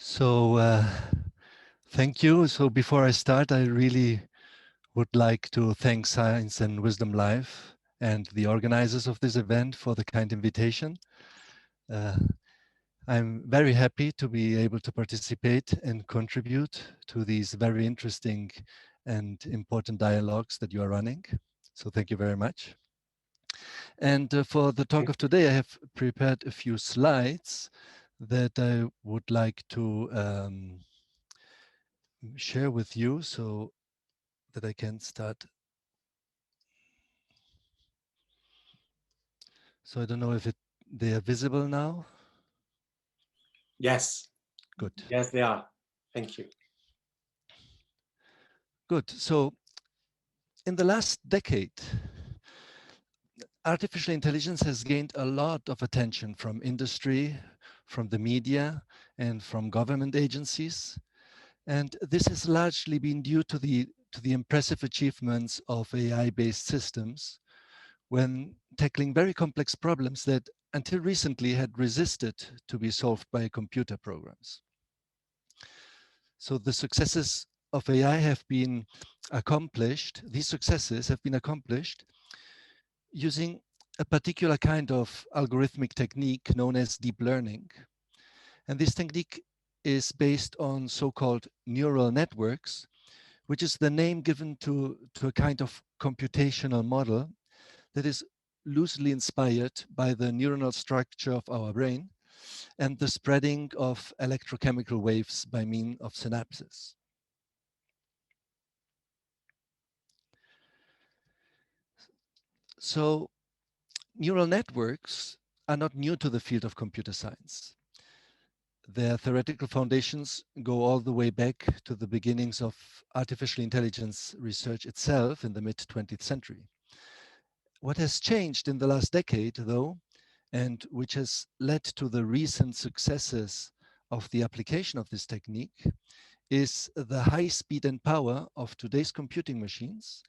So thank you. So before I start, I really would like to thank Science and Wisdom Live and the organizers of this event for the kind invitation. Uh, I'm very happy to be able to participate and contribute to these very interesting and important dialogues that you are running. So thank you very much. And for the talk of today, I have prepared a few slides that I would like to share with you so that I can start. So I don't know if they are visible now. Yes. Good. Yes, they are. Thank you. Good. So in the last decade, artificial intelligence has gained a lot of attention from industry, from the media, and from government agencies. And this has largely been due to the impressive achievements of AI-based systems when tackling very complex problems that until recently had resisted to be solved by computer programs. So the successes of AI have been accomplished, these successes have been accomplished using a particular kind of algorithmic technique known as deep learning. And this technique is based on so-called neural networks, which is the name given to a kind of computational model that is loosely inspired by the neuronal structure of our brain and the spreading of electrochemical waves by means of synapses. So neural networks are not new to the field of computer science. Their theoretical foundations go all the way back to the beginnings of artificial intelligence research itself in the mid-20th century. What has changed in the last decade, though, and which has led to the recent successes of the application of this technique, is the high speed and power of today's computing machines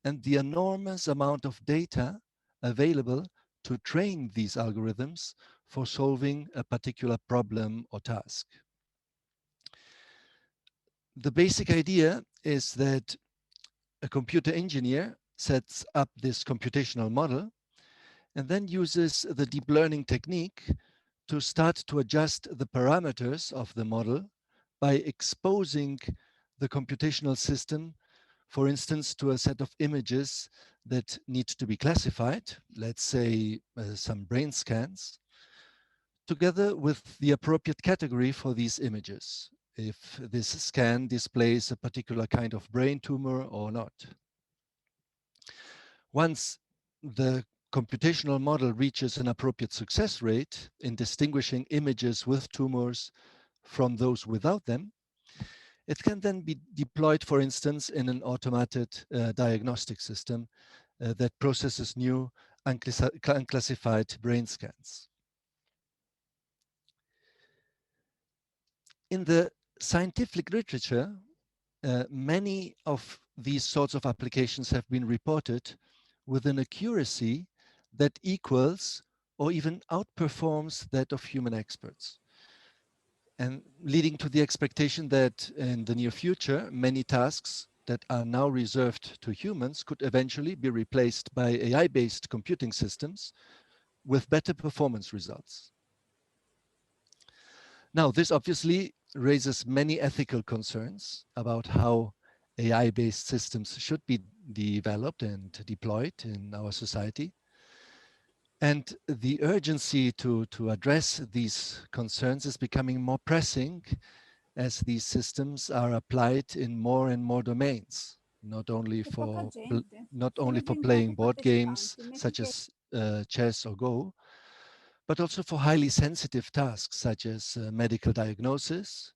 and the enormous amount of data available to train these algorithms for solving a particular problem or task. The basic idea is that a computer engineer sets up this computational model and then uses the deep learning technique to start to adjust the parameters of the model by exposing the computational system, for instance, to a set of images that need to be classified, let's say some brain scans, together with the appropriate category for these images, if this scan displays a particular kind of brain tumor or not. Once the computational model reaches an appropriate success rate in distinguishing images with tumors from those without them, it can then be deployed, for instance, in an automated diagnostic system that processes new unclassified brain scans. In the scientific literature, many of these sorts of applications have been reported with an accuracy that equals or even outperforms that of human experts, and leading to the expectation that in the near future, many tasks that are now reserved to humans could eventually be replaced by AI-based computing systems with better performance results. Now, this obviously raises many ethical concerns about how AI-based systems should be developed and deployed in our society. And the urgency to address these concerns is becoming more pressing as these systems are applied in more and more domains, not only Che poca for gente. not only Sono for già playing board games partecipanti. Metti such che as chess or Go, but also for highly sensitive tasks such as medical diagnosis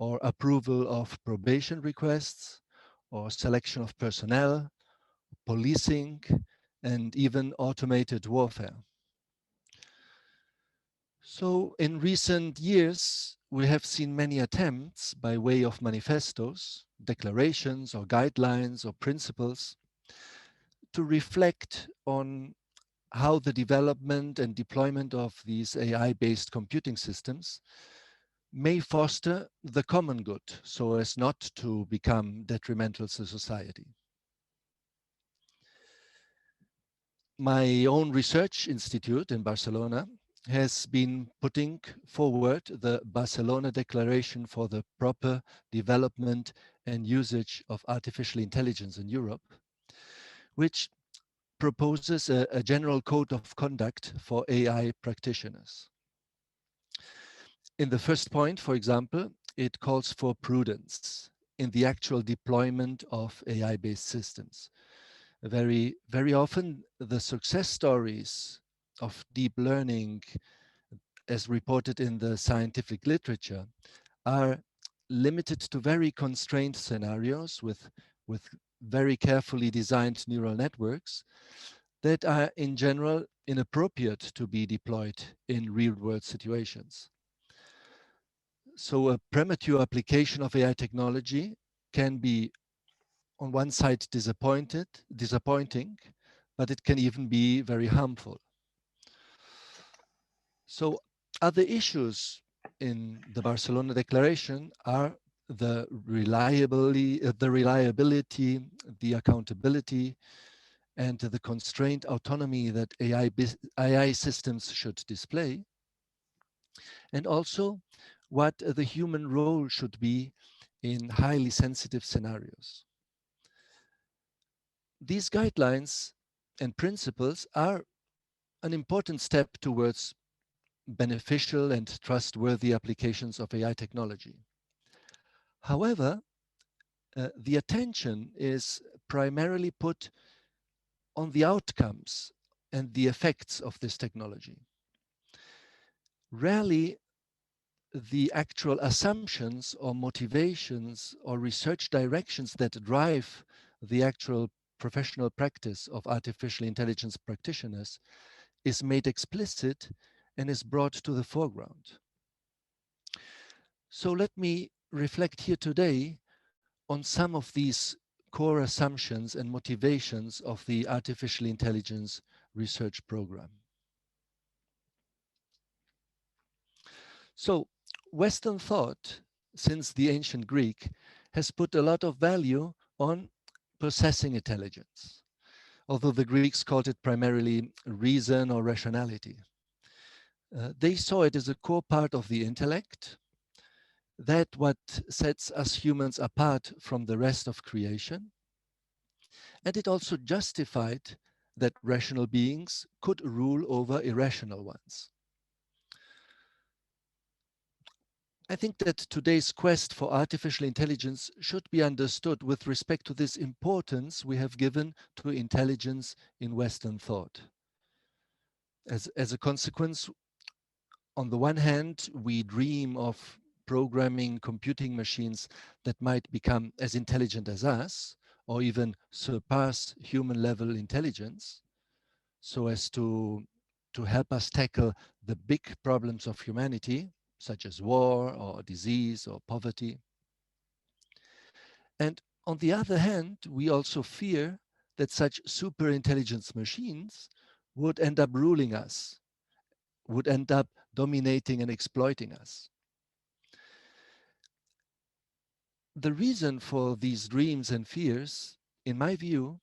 or approval of probation requests or selection of personnel, policing, and even automated warfare. So in recent years, we have seen many attempts by way of manifestos, declarations or guidelines or principles to reflect on how the development and deployment of these AI-based computing systems may foster the common good so as not to become detrimental to society. My own research institute in Barcelona has been putting forward the Barcelona Declaration for the Proper Development and Usage of Artificial Intelligence in Europe, which proposes a general code of conduct for AI practitioners. In the first point, for example, it calls for prudence in the actual deployment of AI-based systems. Very often, the success stories of deep learning, as reported in the scientific literature, are limited to very constrained scenarios with very carefully designed neural networks that are in general inappropriate to be deployed in real-world situations. So a premature application of AI technology can be, on one side, disappointing, but it can even be very harmful. So other issues in the Barcelona Declaration are the reliability, the accountability, and the constrained autonomy that AI systems should display, and also what the human role should be in highly sensitive scenarios. These guidelines and principles are an important step towards beneficial and trustworthy applications of AI technology. However, the attention is primarily put on the outcomes and the effects of this technology. Rarely the actual assumptions or motivations or research directions that drive the actual professional practice of artificial intelligence practitioners is made explicit and is brought to the foreground. So let me reflect here today on some of these core assumptions and motivations of the artificial intelligence research program. So Western thought, since the ancient Greek, has put a lot of value on possessing intelligence, although the Greeks called it primarily reason or rationality. They saw it as a core part of the intellect, that what sets us humans apart from the rest of creation. And it also justified that rational beings could rule over irrational ones. I think that today's quest for artificial intelligence should be understood with respect to this importance we have given to intelligence in Western thought. As a consequence, on the one hand, we dream of programming computing machines that might become as intelligent as us, or even surpass human level intelligence, so as to help us tackle the big problems of humanity, such as war or disease or poverty. And on the other hand, we also fear that such super intelligence machines would end up ruling us, would end up dominating and exploiting us. The reason for these dreams and fears, in my view,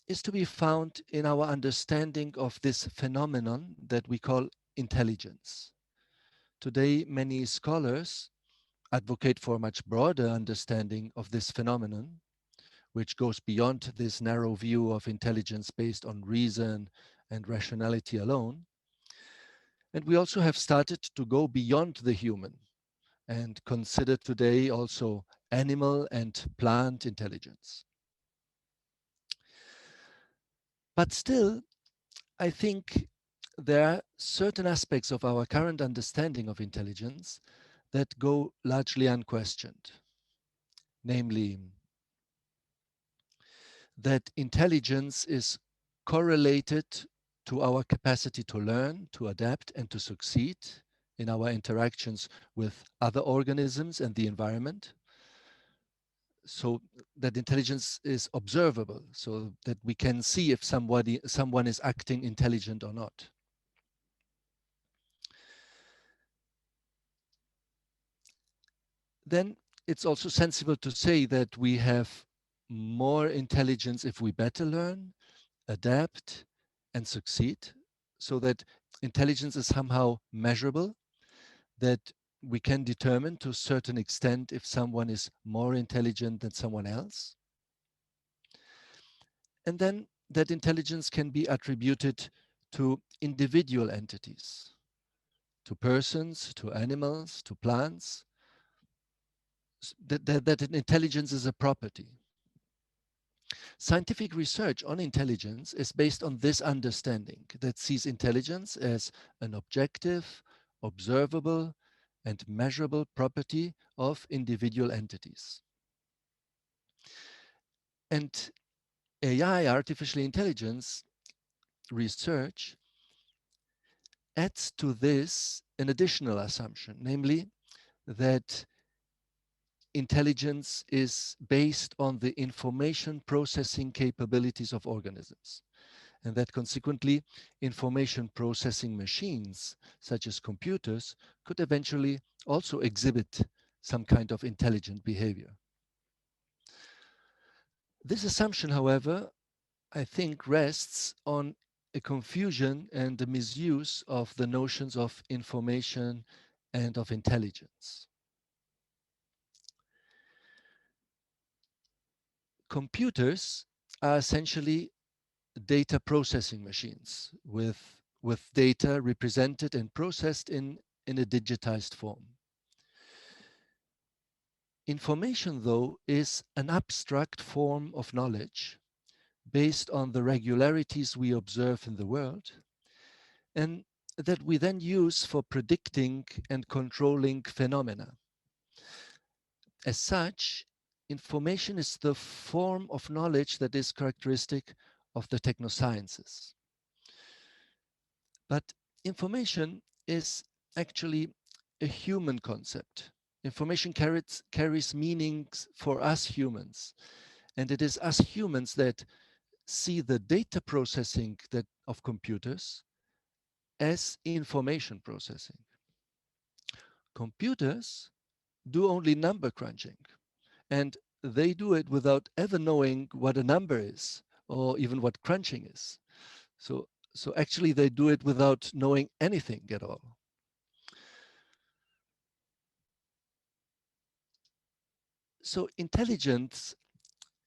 is to be found in our understanding of this phenomenon that we call intelligence. Today, many scholars advocate for a much broader understanding of this phenomenon, which goes beyond this narrow view of intelligence based on reason and rationality alone. And we also have started to go beyond the human and consider today also animal and plant intelligence. But still, I think there are certain aspects of our current understanding of intelligence that go largely unquestioned, namely that intelligence is correlated to our capacity to learn, to adapt, and to succeed in our interactions with other organisms and the environment. So that intelligence is observable, so that we can see if someone is acting intelligent or not. then it's also sensible to say that we have more intelligence if we better learn, adapt, and succeed, so that intelligence is somehow measurable, that we can determine to a certain extent if someone is more intelligent than someone else. And then that intelligence can be attributed to individual entities, to persons, to animals, to plants, that an intelligence is a property. Scientific research on intelligence is based on this understanding that sees intelligence as an objective, observable, and measurable property of individual entities. And AI, artificial intelligence research, adds to this an additional assumption, namely that intelligence is based on the information processing capabilities of organisms, and that consequently information processing machines, such as computers, could eventually also exhibit some kind of intelligent behavior. This assumption, however, I think rests on a confusion and a misuse of the notions of information and of intelligence. Computers are essentially data processing machines with data represented and processed in a digitized form. Information, though, is an abstract form of knowledge based on the regularities we observe in the world and that we then use for predicting and controlling phenomena. As such, information is the form of knowledge that is characteristic of the technosciences. But information is actually a human concept. Information carries meanings for us humans. And it is us humans that see the data processing of computers as information processing. Computers do only number crunching, and they do it without ever knowing what a number is or even what crunching is. So actually they do it without knowing anything at all. So intelligence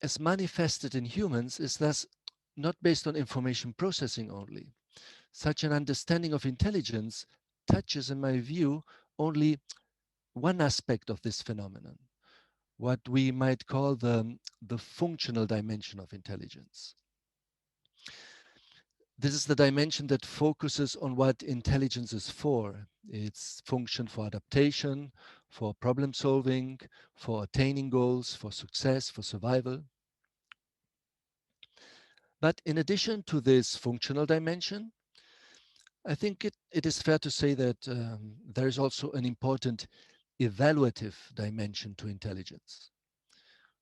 as manifested in humans is thus not based on information processing only. Such an understanding of intelligence touches, in my view, only one aspect of this phenomenon, what we might call the functional dimension of intelligence. This is the dimension that focuses on what intelligence is for. Its function for adaptation, for problem solving, for attaining goals, for success, for survival. But in addition to this functional dimension, I think it is fair to say that there is also an important evaluative dimension to intelligence,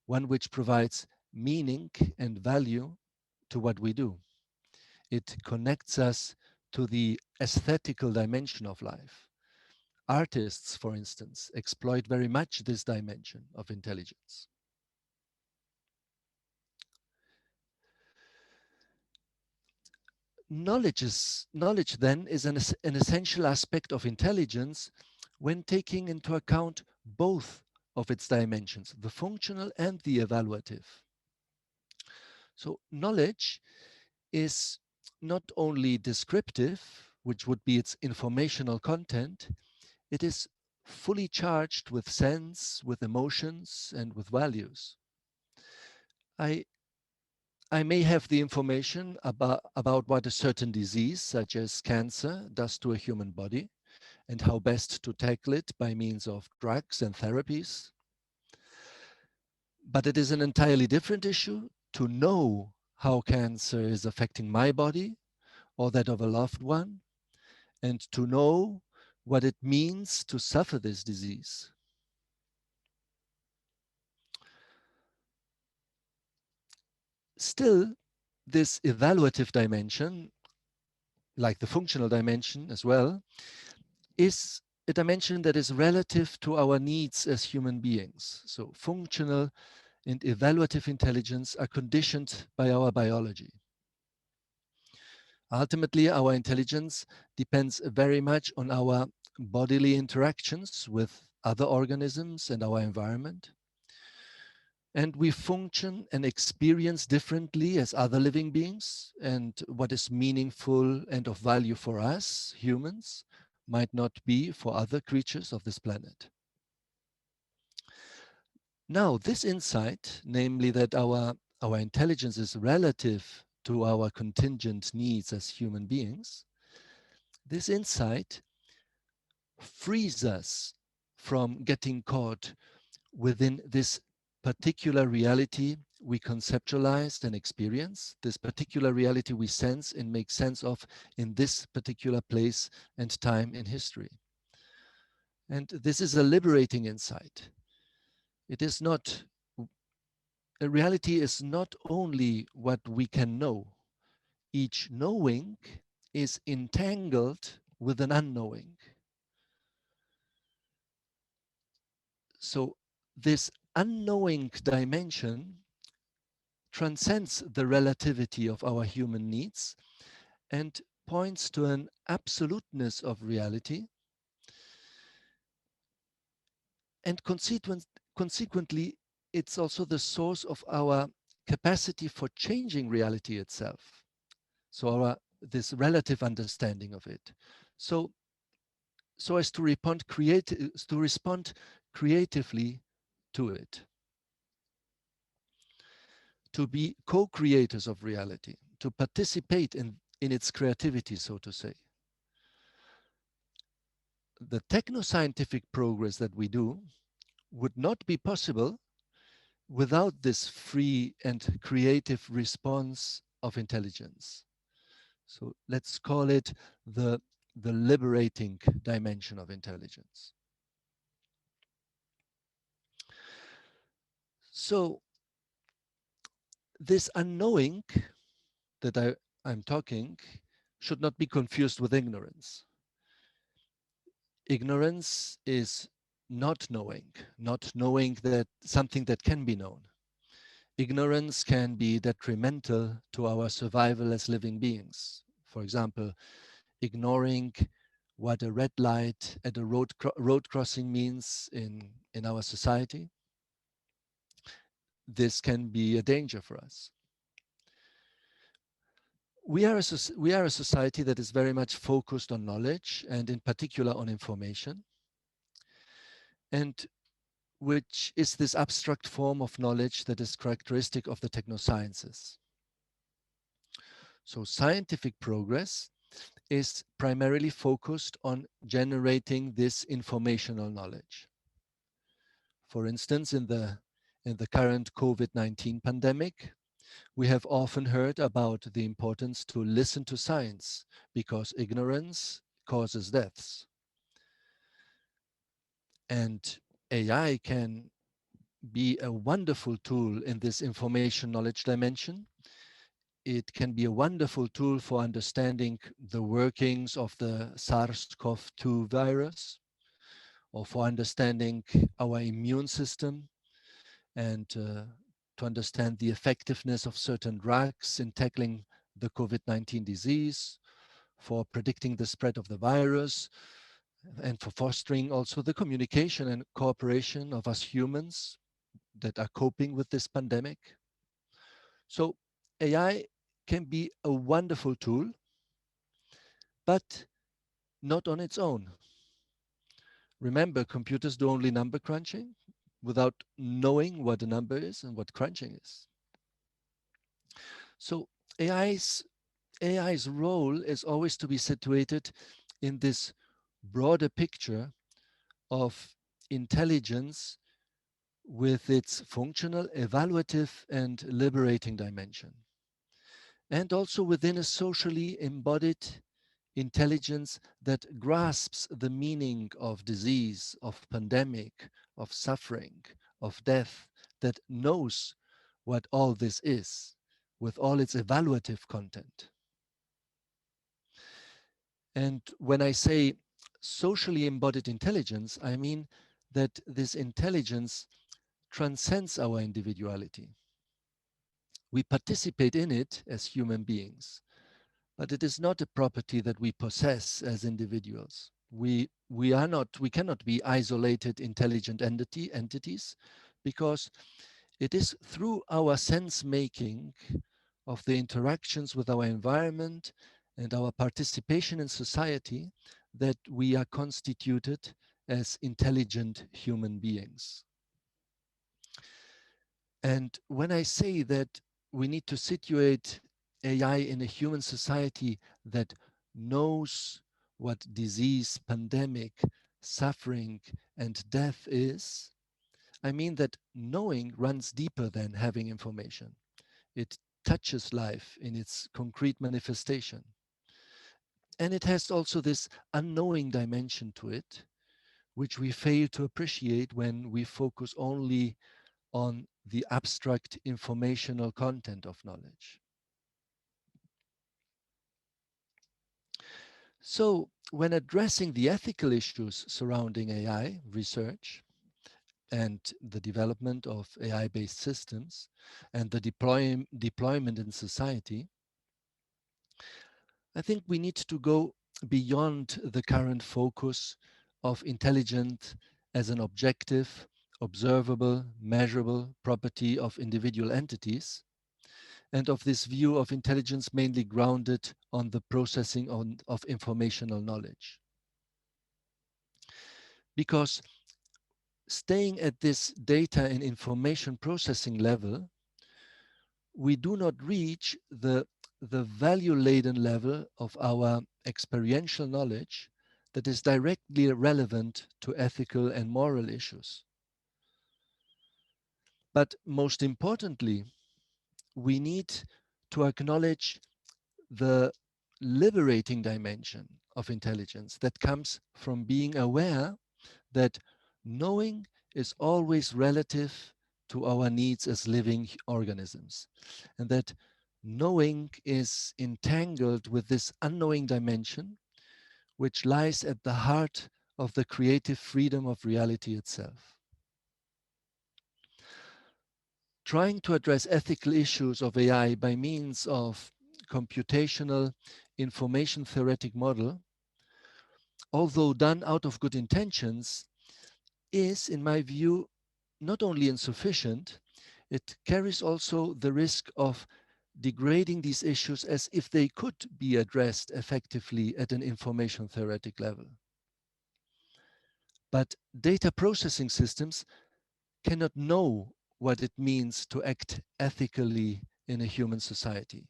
one which provides meaning and value to what we do. It connects us to the aesthetical dimension of life. Artists, for instance, exploit very much this dimension of intelligence. Knowledge then is an essential aspect of intelligence when taking into account both of its dimensions, the functional and the evaluative. So knowledge is not only descriptive, which would be its informational content, it is fully charged with sense, with emotions, and with values. I, I may have the information about what a certain disease, such as cancer, does to a human body and how best to tackle it by means of drugs and therapies. But it is an entirely different issue to know how cancer is affecting my body or that of a loved one, and to know what it means to suffer this disease. Still, this evaluative dimension, like the functional dimension as well, is a dimension that is relative to our needs as human beings. So functional and evaluative intelligence are conditioned by our biology. Ultimately, our intelligence depends very much on our bodily interactions with other organisms and our environment. And we function and experience differently as other living beings. And what is meaningful and of value for us, humans, might not be for other creatures of this planet. Now, this insight, namely that our intelligence is relative to our contingent needs as human beings, this insight frees us from getting caught within this particular reality we conceptualized and experience, this particular reality we sense and make sense of in this particular place and time in history. And this is a liberating insight. It is not, a reality is not only what we can know. Each knowing is entangled with an unknowing. So this unknowing dimension transcends the relativity of our human needs and points to an absoluteness of reality, and consequently, it's also the source of our capacity for changing reality itself. So our this relative understanding of it. So so as to respond creatively to it, to be co-creators of reality, to participate in its creativity, so to say. The techno-scientific progress that we do would not be possible without this free and creative response of intelligence. So let's call it the, the liberating dimension of intelligence. So this unknowing that I'm talking should not be confused with ignorance. Ignorance is not knowing that something that can be known. Ignorance can be detrimental to our survival as living beings. For example, ignoring what a red light at a road crossing means in our society. This can be a danger for us. We are a society that is very much focused on knowledge and in particular on information, and which is this abstract form of knowledge that is characteristic of the technosciences. So scientific progress is primarily focused on generating this informational knowledge. For instance, in the current COVID-19 pandemic, we have often heard about the importance to listen to science because ignorance causes deaths. And AI can be a wonderful tool in this information knowledge dimension. It can be a wonderful tool for understanding the workings of the SARS-CoV-2 virus, or for understanding our immune system, and to understand the effectiveness of certain drugs in tackling the COVID-19 disease, for predicting the spread of the virus, and for fostering also the communication and cooperation of us humans that are coping with this pandemic. So AI can be a wonderful tool, but not on its own. Remember, computers do only number crunching without knowing what a number is and what crunching is. So AI's AI's role is always to be situated in this broader picture of intelligence with its functional, evaluative, and liberating dimension. And also within a socially embodied intelligence that grasps the meaning of disease, of pandemic, of suffering, of death, that knows what all this is with all its evaluative content. And when I say socially embodied intelligence, I mean that this intelligence transcends our individuality. We participate in it as human beings, but it is not a property that we possess as individuals. We cannot be isolated intelligent entities, because it is through our sense making of the interactions with our environment and our participation in society that we are constituted as intelligent human beings. And when I say that we need to situate AI in a human society that knows what disease, pandemic, suffering, and death is, I mean that knowing runs deeper than having information. It touches life in its concrete manifestation. And it has also this unknowing dimension to it, which we fail to appreciate when we focus only on the abstract informational content of knowledge. So, when addressing the ethical issues surrounding AI research and the development of AI based systems and the deployment in society, I think we need to go beyond the current focus of intelligence as an objective, observable, measurable property of individual entities, and of this view of intelligence mainly grounded on the processing of informational knowledge. Because staying at this data and information processing level, we do not reach the value laden level of our experiential knowledge that is directly relevant to ethical and moral issues. But most importantly, we need to acknowledge the liberating dimension of intelligence that comes from being aware that knowing is always relative to our needs as living organisms, and that knowing is entangled with this unknowing dimension, which lies at the heart of the creative freedom of reality itself. Trying to address ethical issues of AI by means of computational information theoretic model, although done out of good intentions, is, in my view, not only insufficient, it carries also the risk of degrading these issues as if they could be addressed effectively at an information theoretic level. But data processing systems cannot know what it means to act ethically in a human society,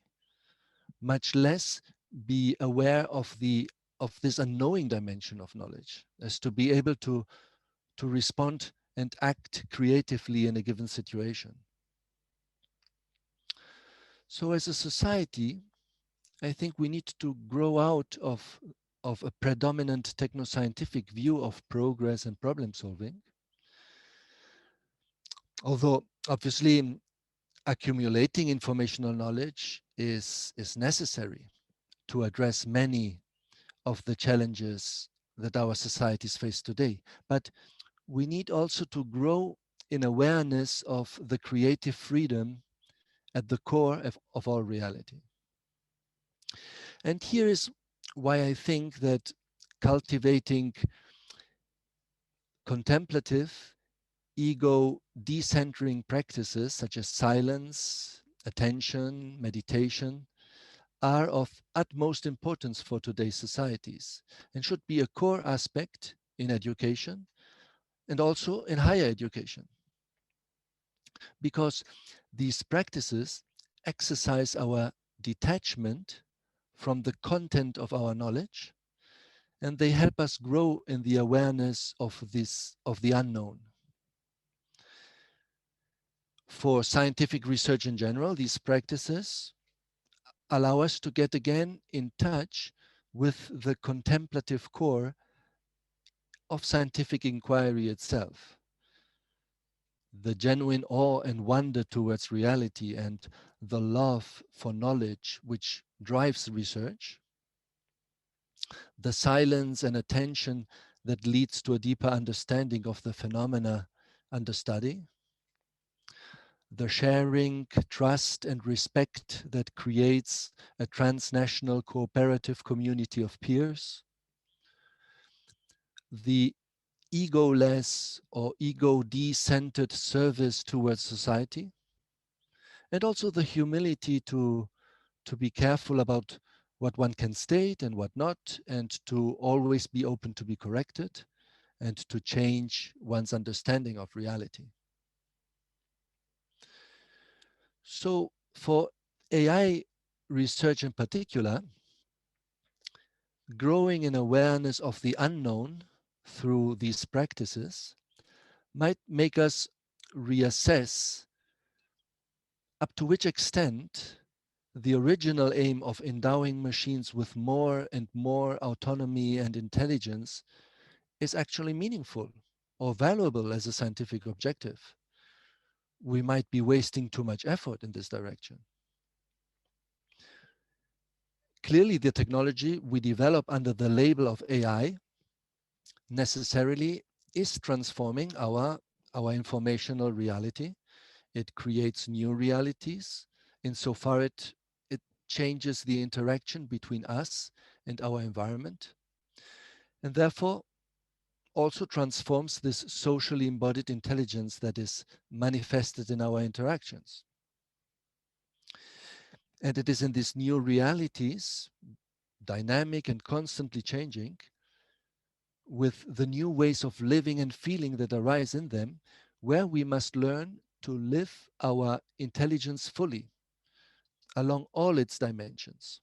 much less be aware of this unknowing dimension of knowledge, as to be able to respond and act creatively in a given situation. So as a society, I think we need to grow out of a predominant technoscientific view of progress and problem solving. Although obviously accumulating informational knowledge is necessary to address many of the challenges that our societies face today. But we need also to grow in awareness of the creative freedom at the core of our reality. And here is why I think that cultivating contemplative, ego decentering practices such as silence, attention, meditation are of utmost importance for today's societies and should be a core aspect in education and also in higher education, because these practices exercise our detachment from the content of our knowledge, and they help us grow in the awareness of the unknown. For scientific research in general, these practices allow us to get again in touch with the contemplative core of scientific inquiry itself, the genuine awe and wonder towards reality and the love for knowledge which drives research. the silence and attention that leads to a deeper understanding of the phenomena under study, the sharing, trust, and respect that creates a transnational cooperative community of peers, the egoless or ego de-centered service towards society, and also the humility to be careful about what one can state and what not, and to always be open to be corrected and to change one's understanding of reality. So for AI research in particular, growing in awareness of the unknown through these practices might make us reassess up to which extent the original aim of endowing machines with more and more autonomy and intelligence is actually meaningful or valuable as a scientific objective. We might be wasting too much effort in this direction. Clearly, the technology we develop under the label of AI necessarily is transforming our informational reality. It creates new realities insofar it changes the interaction between us and our environment, and therefore also transforms this socially embodied intelligence that is manifested in our interactions. And it is in these new realities, dynamic and constantly changing, with the new ways of living and feeling that arise in them, where we must learn to live our intelligence fully along all its dimensions.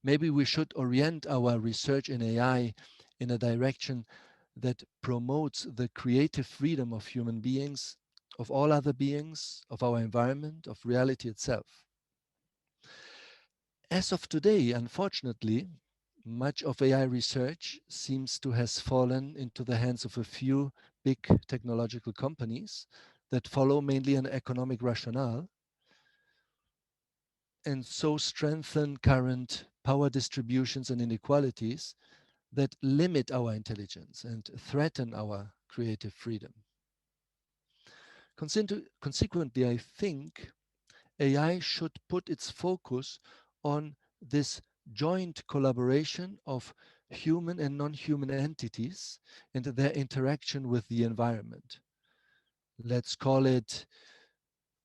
Maybe we should orient our research in AI in a direction that promotes the creative freedom of human beings, of all other beings, of our environment, of reality itself. As of today, unfortunately, much of AI research seems to have fallen into the hands of a few big technological companies that follow mainly an economic rationale and so strengthen current power distributions and inequalities that limit our intelligence and threaten our creative freedom. Consequently, I think AI should put its focus on this joint collaboration of human and non-human entities and their interaction with the environment. Let's call it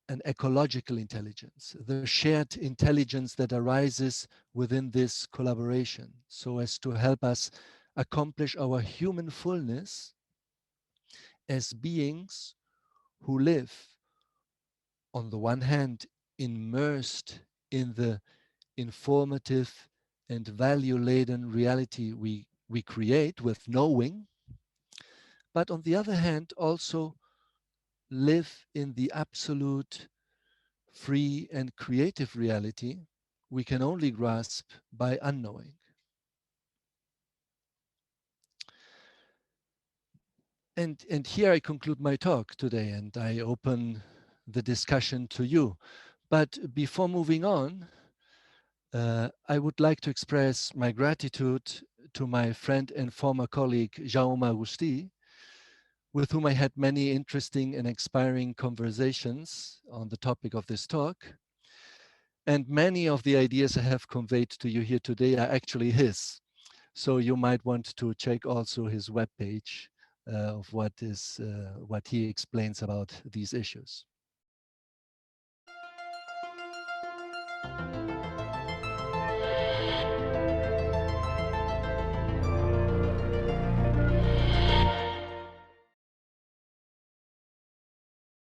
an ecological intelligence, the shared intelligence that arises within this collaboration, so as to help us accomplish our human fullness as beings who live, on the one hand, immersed in the informative and value-laden reality we create with knowing, but on the other hand, also live in the absolute free and creative reality we can only grasp by unknowing. And here I conclude my talk today and I open the discussion to you. But before moving on, I would like to express my gratitude to my friend and former colleague, Jaume Agustí, with whom I had many interesting and inspiring conversations on the topic of this talk. And many of the ideas I have conveyed to you here today are actually his. So you might want to check also his webpage of what he explains about these issues.